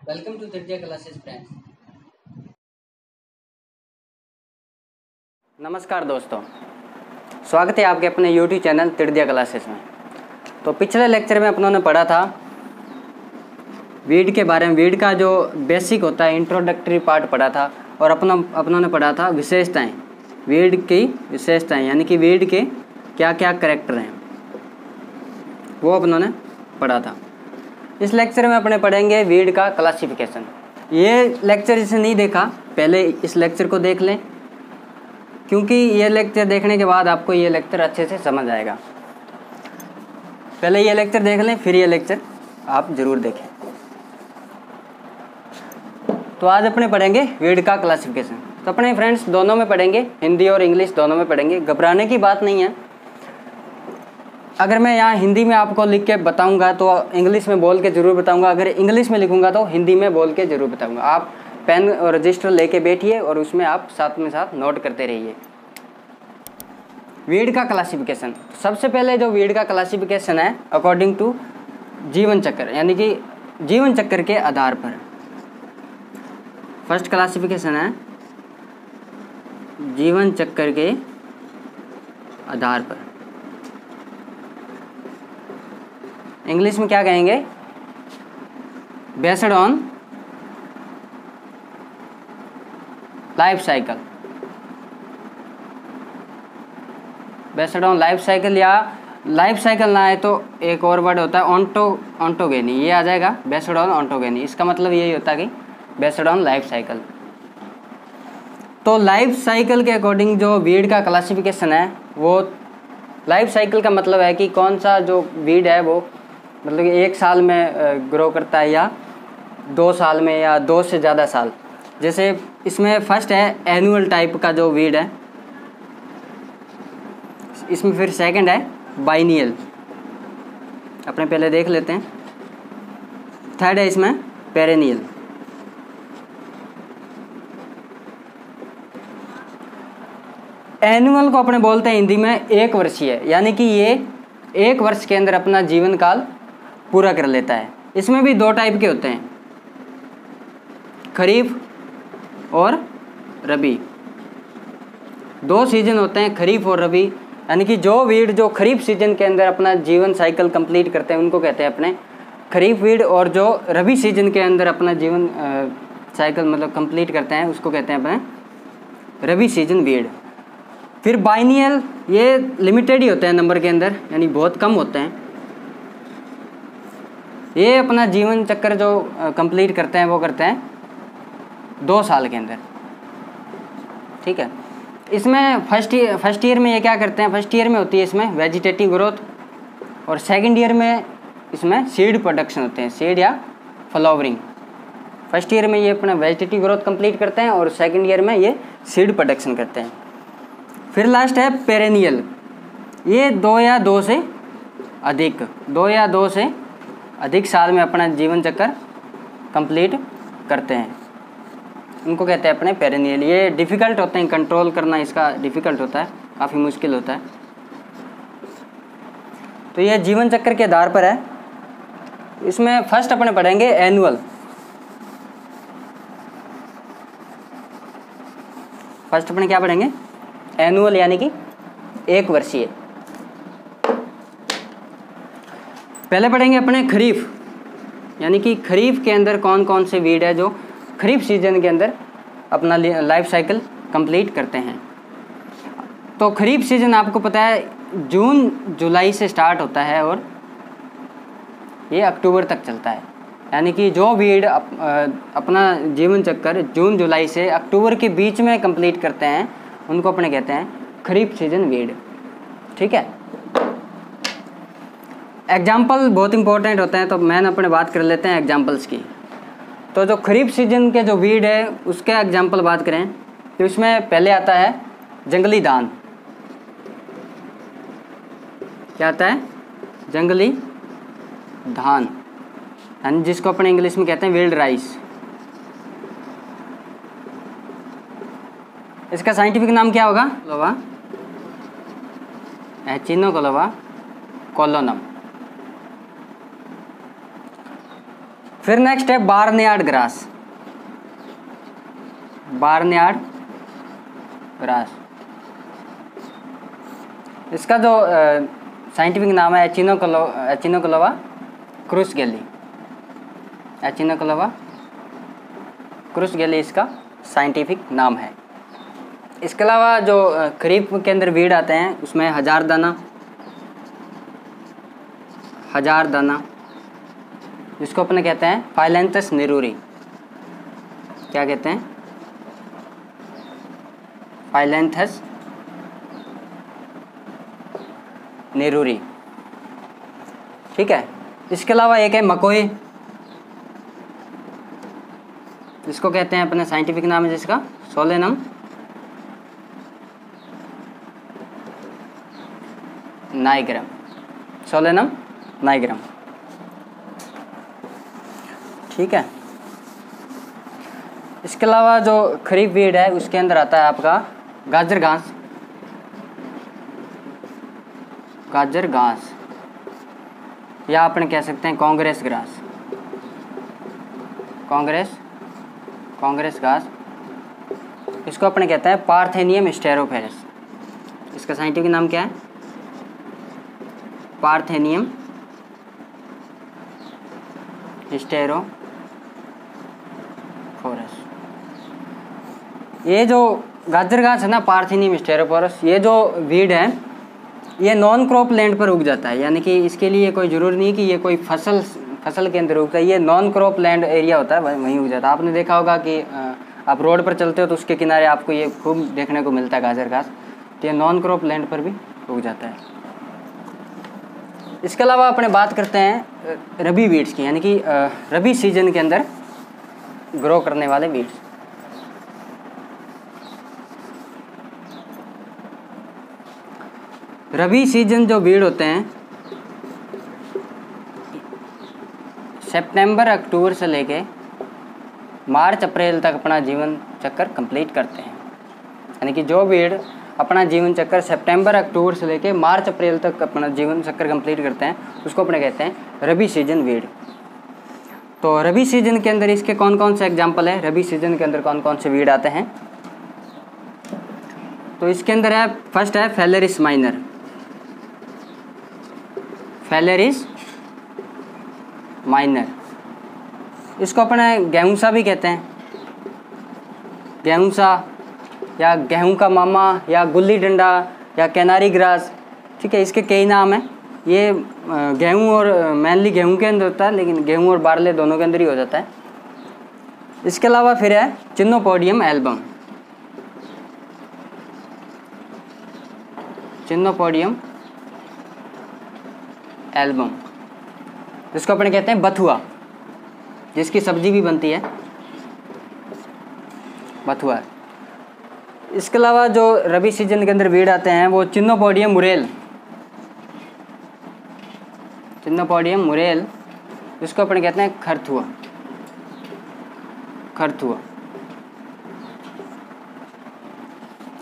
Welcome to Tritiya classes friends. नमस्कार दोस्तों, स्वागत है आपके अपने YouTube चैनल तृतीया क्लासेस में। तो पिछले लेक्चर में अपनों ने पढ़ा था वीड के बारे में। वीड का जो बेसिक होता है इंट्रोडक्टरी पार्ट पढ़ा था और अपनों ने पढ़ा था विशेषताएं, वीड की विशेषताएं, यानी कि वीड के क्या क्या कैरेक्टर हैं वो अपनों ने पढ़ा था। इस लेक्चर में अपने पढ़ेंगे वीड का क्लासिफिकेशन। ये लेक्चर जिसे नहीं देखा पहले इस लेक्चर को देख लें, क्योंकि ये लेक्चर देखने के बाद आपको ये लेक्चर अच्छे से समझ आएगा। पहले ये लेक्चर देख लें, फिर ये लेक्चर आप ज़रूर देखें। तो आज अपने पढ़ेंगे वीड का क्लासिफिकेशन। तो अपने फ्रेंड्स दोनों में पढ़ेंगे, हिंदी और इंग्लिश दोनों में पढ़ेंगे। घबराने की बात नहीं है। अगर मैं यहाँ हिंदी में आपको लिख के बताऊंगा तो इंग्लिश में बोल के ज़रूर बताऊंगा, अगर इंग्लिश में लिखूंगा तो हिंदी में बोल के ज़रूर बताऊंगा। आप पेन और रजिस्टर लेके बैठिए और उसमें आप साथ में साथ नोट करते रहिए। वीड का क्लासिफिकेशन, सबसे पहले जो वीड का क्लासिफिकेशन है अकॉर्डिंग टू जीवन चक्र, यानी कि जीवन चक्र के आधार पर। फर्स्ट क्लासिफिकेशन है जीवन चक्र के आधार पर। इंग्लिश में क्या कहेंगे? Based on life cycle. Based on life cycle, या लाइफ साइकिल ना है तो एक और वर्ड होता है ऑन्टोगेनी, ये आ जाएगा बेस्ड ऑन ऑन्टोगेनी। इसका मतलब यही होता है कि बेस्ड ऑन लाइफ साइकिल। तो लाइफ साइकिल के अकॉर्डिंग जो वीड का क्लासिफिकेशन है, वो लाइफ साइकिल का मतलब है कि कौन सा जो वीड है वो मतलब कि 1 साल में ग्रो करता है या 2 साल में या 2 से ज़्यादा साल। जैसे इसमें फर्स्ट है एनुअल टाइप का जो वीड है, इसमें फिर सेकंड है बाइनियल, अपने पहले देख लेते हैं। थर्ड है इसमें पेरेनियल। एनुअल को अपने बोलते हैं हिंदी में 1 वर्षीय, यानी कि ये 1 वर्ष के अंदर अपना जीवन काल पूरा कर लेता है। इसमें भी 2 टाइप के होते हैं, खरीफ और रबी। 2 सीजन होते हैं, खरीफ और रबी। यानी कि जो वीड जो खरीफ सीजन के अंदर अपना जीवन साइकिल कंप्लीट करते हैं उनको कहते हैं अपने खरीफ वीड, और जो रबी सीजन के अंदर अपना जीवन साइकिल मतलब कंप्लीट करते हैं उसको कहते हैं अपने रबी सीजन वीड। फिर बाइनियल, ये लिमिटेड ही होते हैं नंबर के अंदर, यानी बहुत कम होते हैं। ये अपना जीवन चक्र जो कंप्लीट करते हैं वो करते हैं 2 साल के अंदर, ठीक है। इसमें फर्स्ट ईयर में ये क्या करते हैं? फर्स्ट ईयर में होती है इसमें वेजिटेटिव ग्रोथ, और सेकंड ईयर में इसमें सीड प्रोडक्शन होते हैं, सीड या फ्लावरिंग। फर्स्ट ईयर में ये अपना वेजिटेटिव ग्रोथ कंप्लीट करते हैं और सेकंड ईयर में ये सीड प्रोडक्शन करते हैं। फिर लास्ट है पेरेनियल, ये 2 या 2 से अधिक साल में अपना जीवन चक्र कंप्लीट करते हैं, उनको कहते हैं अपने पेरेनियल। ये डिफ़िकल्ट होते हैं, कंट्रोल करना इसका डिफ़िकल्ट होता है, काफ़ी मुश्किल होता है। तो ये जीवन चक्र के आधार पर है। इसमें फर्स्ट अपने पढ़ेंगे एनुअल। फर्स्ट अपने क्या पढ़ेंगे? एनुअल, यानी कि 1 वर्षीय। पहले पढ़ेंगे अपने खरीफ, यानी कि खरीफ के अंदर कौन कौन से वीड है जो खरीफ सीजन के अंदर अपना लाइफ साइकिल कंप्लीट करते हैं। तो खरीफ सीजन आपको पता है जून जुलाई से स्टार्ट होता है और ये अक्टूबर तक चलता है। यानी कि जो वीड अपना जीवन चक्कर जून जुलाई से अक्टूबर के बीच में कंप्लीट करते हैं उनको अपने कहते हैं खरीफ सीजन वीड, ठीक है। एग्जाम्पल बहुत इंपॉर्टेंट होते हैं, तो मैंने अपने बात कर लेते हैं एग्जाम्पल्स की। तो जो खरीफ सीजन के जो वीड है उसके एग्जाम्पल बात करें तो इसमें पहले आता है जंगली धान। क्या आता है? जंगली धान, यानी जिसको अपने इंग्लिश में कहते हैं विल्ड राइस। इसका साइंटिफिक नाम क्या होगा? लोवा एचिनोक्लोवा कोलोनम। फिर नेक्स्ट है बार्नयार्ड ग्रास। बार्नयार्ड ग्रास, इसका जो साइंटिफिक नाम है एचिनोक्लोवा क्रूसगेली। एचिनोक्लोवा क्रूसगेली इसका साइंटिफिक नाम है। इसके अलावा जो खरीफ के अंदर वीड आते हैं उसमें हजार दाना, जिसको अपने कहते हैं फाइलेंथस नेरूरी। क्या कहते हैं? फाइलेंथस नेरूरी। ठीक है। इसके अलावा एक है मकोई, जिसको कहते हैं अपने साइंटिफिक नाम है जिसका सोलेनम नाइग्रम। Solanum nigrum. ठीक है। इसके अलावा जो खरीफ वीड है उसके अंदर आता है आपका गाजर घास। गाजर घास या अपन कह सकते हैं कांग्रेस ग्रास। कांग्रेस घास, इसको अपन कहते हैं पार्थेनियम स्टेरोफेरस। इसका साइंटिफिक नाम क्या है? पार्थेनियम स्टेरोफोरस। ये जो गाजर घास है ना, पार्थेनियम स्टेरोफोरस, ये जो वीड है ये नॉन क्रॉप लैंड पर उग जाता है, यानी कि इसके लिए कोई ज़रूरी नहीं कि ये कोई फसल के अंदर उगता है। ये नॉन क्रॉप लैंड एरिया होता है, वहीं उग जाता है। आपने देखा होगा कि आप रोड पर चलते हो तो उसके किनारे आपको ये खूब देखने को मिलता है गाजर घास। तो ये नॉन क्रॉप लैंड पर भी उग जाता है। इसके अलावा अपने बात करते हैं रबी वीड्स की, यानी कि रबी सीजन के अंदर ग्रो करने वाले वीड्स। रबी सीजन जो वीड होते हैं सितंबर अक्टूबर से लेके मार्च अप्रैल तक अपना जीवन चक्कर कंप्लीट करते हैं। यानी कि जो वीड अपना जीवन चक्कर सितंबर अक्टूबर से लेके मार्च अप्रैल तक अपना जीवन चक्कर कंप्लीट करते हैं उसको अपने कहते हैं रबी सीजन वीड। तो रबी सीजन के अंदर इसके कौन कौन से एग्जाम्पल है, रबी सीजन के अंदर कौन कौन से वीड आते हैं? तो इसके अंदर है, फर्स्ट है फेलेरिस माइनर। फेलेरिस माइनर, इसको अपने गेहूंसा भी कहते हैं। गेहूंसा या गेहूं का मामा या गुल्ली डंडा या कैनारी ग्रास। ठीक है, इसके कई नाम हैं। ये गेहूं और मेनली गेहूं के अंदर होता है, लेकिन गेहूं और बारले दोनों के अंदर ही हो जाता है। इसके अलावा फिर है चिनोपोडियम एल्बम। चिनोपोडियम एल्बम, जिसको अपने कहते हैं बथुआ, जिसकी सब्जी भी बनती है, बथुआ। इसके अलावा जो रबी सीजन के अंदर वीड आते हैं वो चिनोपोडियम मुरेल। चिनोपोडियम मुरेल, जिसको अपने कहते हैं खरथुआ। खरथुआ।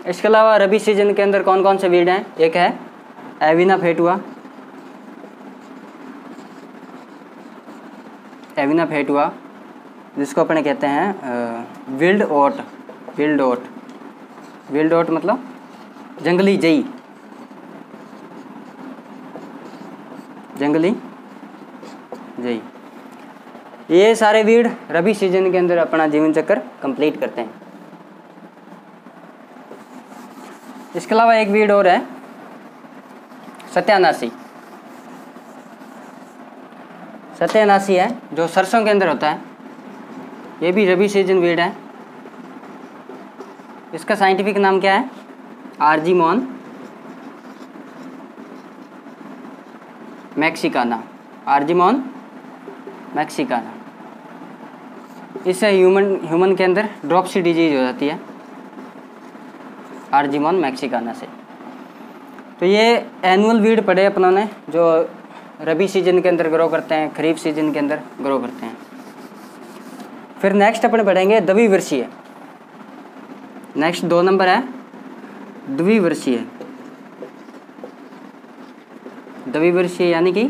इसके अलावा रबी सीजन के अंदर कौन कौन से वीड हैं? एक है एविना फेटुआ। एविना फेटुआ, जिसको अपने कहते हैं विल्ड ओट। विल्ड ओट, विल्ड ओट मतलब जंगली जई। जंगली जई। ये सारे वीड रबी सीजन के अंदर अपना जीवन चक्कर कंप्लीट करते हैं। इसके अलावा एक वीड और है सत्यानाशी। सत्यानाशी है जो सरसों के अंदर होता है, ये भी रबी सीजन वीड है। इसका साइंटिफिक नाम क्या है? Argemone Mexicana. Argemone Mexicana. इससे ह्यूमन के अंदर ड्रॉपसी डिजीज हो जाती है आर्जीमोन मैक्सिकाना से। तो ये एनुअल वीड पढ़े अपनों ने जो रबी सीजन के अंदर ग्रो करते हैं, खरीफ सीजन के अंदर ग्रो करते हैं। फिर नेक्स्ट अपन पढ़ेंगे द्विवर्षीय। नेक्स्ट 2 नंबर है द्विवर्षीय। द्विवर्षीय यानी कि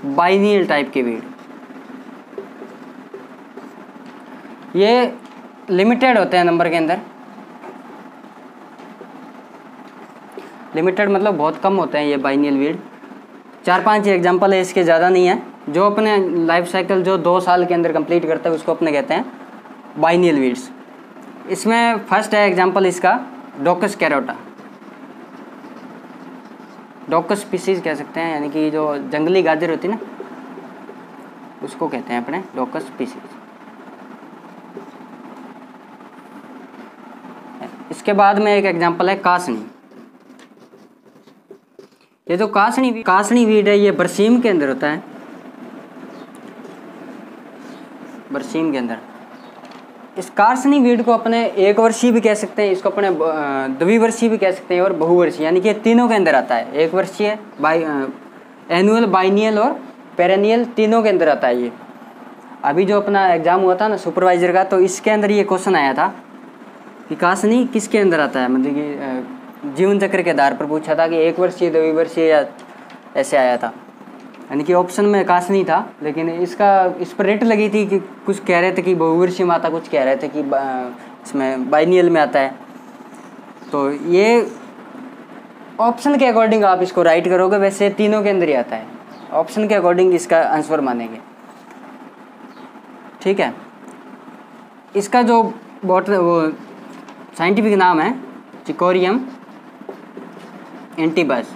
बाइनियल टाइप के वीड। ये लिमिटेड होते हैं नंबर के अंदर, लिमिटेड मतलब बहुत कम होते हैं ये बाइनियल वीड। 4-5 एग्जाम्पल है, इसके ज़्यादा नहीं है। जो अपने लाइफ साइकिल जो 2 साल के अंदर कंप्लीट करता है उसको अपने कहते हैं बाइनियल वीड्स। इसमें फर्स्ट है एग्जाम्पल इसका डोकस कैरोटा, डोकस स्पीसीज कह सकते हैं, यानी कि जो जंगली गाजर होती है ना उसको कहते हैं अपने डोकस स्पीसीज। इसके बाद में एक एग्जाम्पल है कासनी। ये जो कासनी वीड है ये बरसीम के अंदर होता है, बरसीम के अंदर। इस कासनी वीड को अपने एक वर्षीय भी कह सकते हैं, इसको अपने द्विवर्षीय भी कह सकते हैं और बहुवर्षीय, यानी कि तीनों के अंदर आता है। एक वर्षीय, एनुअल, बाइनियल और पेरेनियल तीनों के अंदर आता है ये। अभी जो अपना एग्जाम हुआ था ना सुपरवाइजर का, तो इसके अंदर ये क्वेश्चन आया था कि कासनी किसके अंदर आता है, मतलब कि जीवन चक्र के आधार पर पूछा था कि एक वर्षीय, द्विवर्षीय या ऐसे आया था। यानी कि ऑप्शन में कासनी था, लेकिन इस पर रेट लगी थी कि कुछ कह रहे थे कि बहुवर्षीय में आता, कुछ कह रहे थे कि इसमें बाइनियल में आता है। तो ये ऑप्शन के अकॉर्डिंग आप इसको राइट करोगे, वैसे तीनों के अंदर ही आता है, ऑप्शन के अकॉर्डिंग इसका आंसर मानेंगे। ठीक है, इसका जो वो साइंटिफिक नाम है चिकोरियम एंटीबस,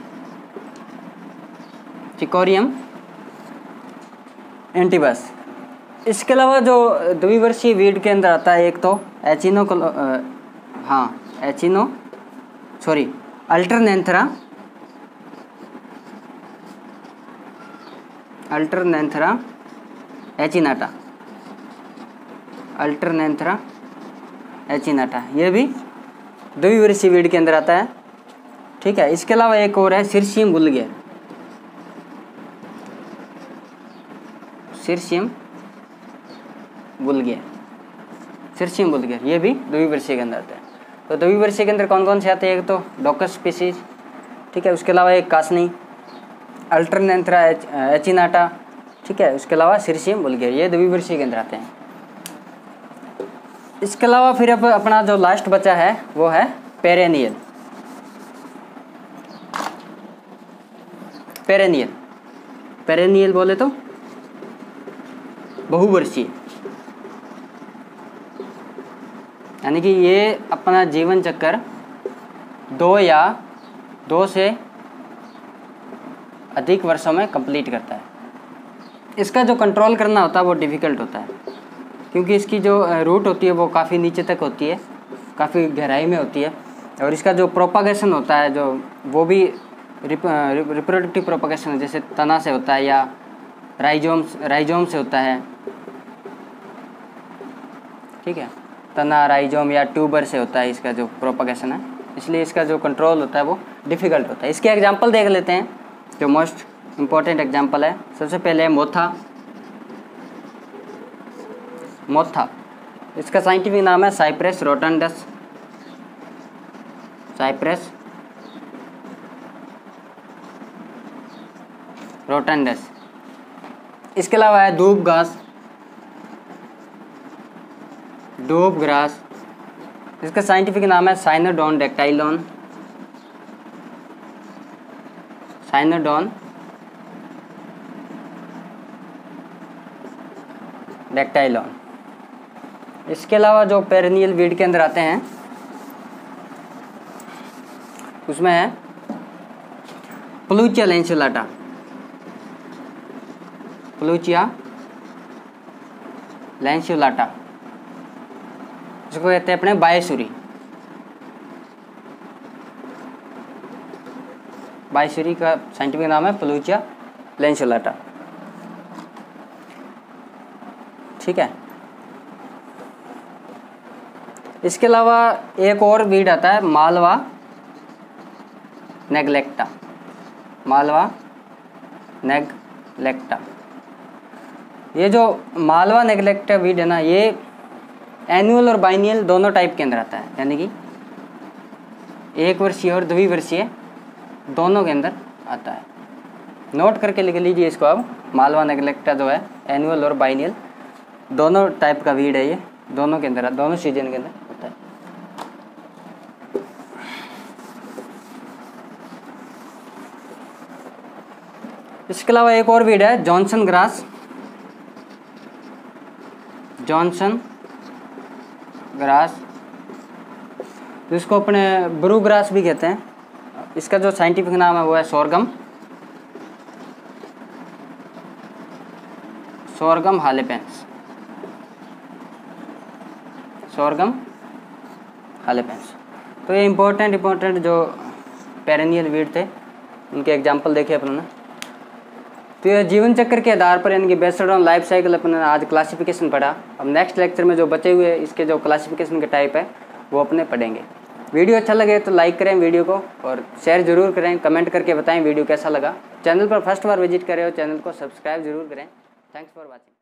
चिकोरियम एंटीबस। इसके अलावा जो द्विवर्षीय वीड के अंदर आता है एक तो अल्टरनेंथरा एचिनाटा, अल्टरनेंथरा एचिनाटा, ये भी द्विवर्षीय वीड के अंदर आता है। ठीक है, इसके अलावा एक और है सिरसियम वुल्गेर, सिरसियम वुल्गेर, ये भी द्विवर्षीय के अंदर आता है। तो द्विवर्षीय के अंदर कौन कौन से आते हैं, एक तो डोकस स्पीसीज, ठीक है, उसके अलावा एक कासनी, अल्टरनेंथरा एचिनाटा, ठीक है, उसके अलावा सिरसियम वुल्गेर, ये द्विवर्षीय के अंदर आते हैं। इसके अलावा फिर अपना जो लास्ट बचा है वो है पेरेनियल। पेरेनियल बोले तो बहुवर्षीय, यानी कि ये अपना जीवन चक्कर 2 से अधिक वर्षों में कंप्लीट करता है। इसका जो कंट्रोल करना होता है वो डिफ़िकल्ट होता है, क्योंकि इसकी जो रूट होती है वो काफ़ी नीचे तक होती है, काफ़ी गहराई में होती है, और इसका जो प्रोपागेशन होता है जो वो भी रिप्रोडक्टिव प्रोपागेशन जैसे तना से होता है या राइजोम से होता है। ठीक है, तना, राइजोम या ट्यूबर से होता है इसका जो प्रोपागेशन है, इसलिए इसका जो कंट्रोल होता है वो डिफ़िकल्ट होता है। इसके एग्जांपल देख लेते हैं, जो मोस्ट इम्पॉर्टेंट एग्जांपल है। सबसे पहले है मोथा, इसका साइंटिफिक नाम है साइप्रस रोटंडस, साइप्रस रोटंडस। इसके अलावा है दूब ग्रास, इसका साइंटिफिक नाम है साइनोडोन डेक्टाइलॉन, साइनोडोन डेक्टाइलॉन। इसके अलावा जो पेरेनियल वीड के अंदर आते हैं उसमें है प्लूचिया लैंसियोलाटा, प्लूचिया लैंसियोलाटा, इसको कहते हैं अपने बायसुरी, बायसुरी का साइंटिफिक नाम है प्लूचिया लैंसियोलाटा। ठीक है, इसके अलावा एक और वीड आता है मालवा नेग्लेक्टा, मालवा नेग्लेक्टा। ये जो मालवा नेग्लेक्टा वीड है ना, ये एनुअल और बाइनियल दोनों टाइप के अंदर आता है, यानी कि एक वर्षीय और द्विवर्षीय दोनों के अंदर आता है। नोट करके लिख लीजिए इसको अब, मालवा नेग्लेक्टा जो है एनुअल और बाइनियल दोनों टाइप का वीड है ये, दोनों के अंदर, दोनों सीजन के अंदर होता है। इसके अलावा एक और वीड है जॉनसन ग्रास, जॉनसन ग्रास, जिसको अपने ब्रू ग्रास भी कहते हैं। इसका जो साइंटिफिक नाम है वो है सोरगम, सोरगम हालेपेंस, सोरगम हालेपेंस। तो ये इम्पोर्टेंट जो पेरेनियल वीड थे उनके एग्जाम्पल देखे अपन ने। तो ये जीवन चक्र के आधार पर यानी कि बेस्ड ऑन लाइफ साइकिल अपन ने आज क्लासिफिकेशन पढ़ा। अब नेक्स्ट लेक्चर में जो बचे हुए इसके जो क्लासिफिकेशन के टाइप है वो अपने पढ़ेंगे। वीडियो अच्छा लगे तो लाइक करें वीडियो को और शेयर जरूर करें, कमेंट करके बताएं वीडियो कैसा लगा। चैनल पर फर्स्ट बार विजिट कर रहे हो चैनल को सब्सक्राइब जरूर करें। Thanks for watching.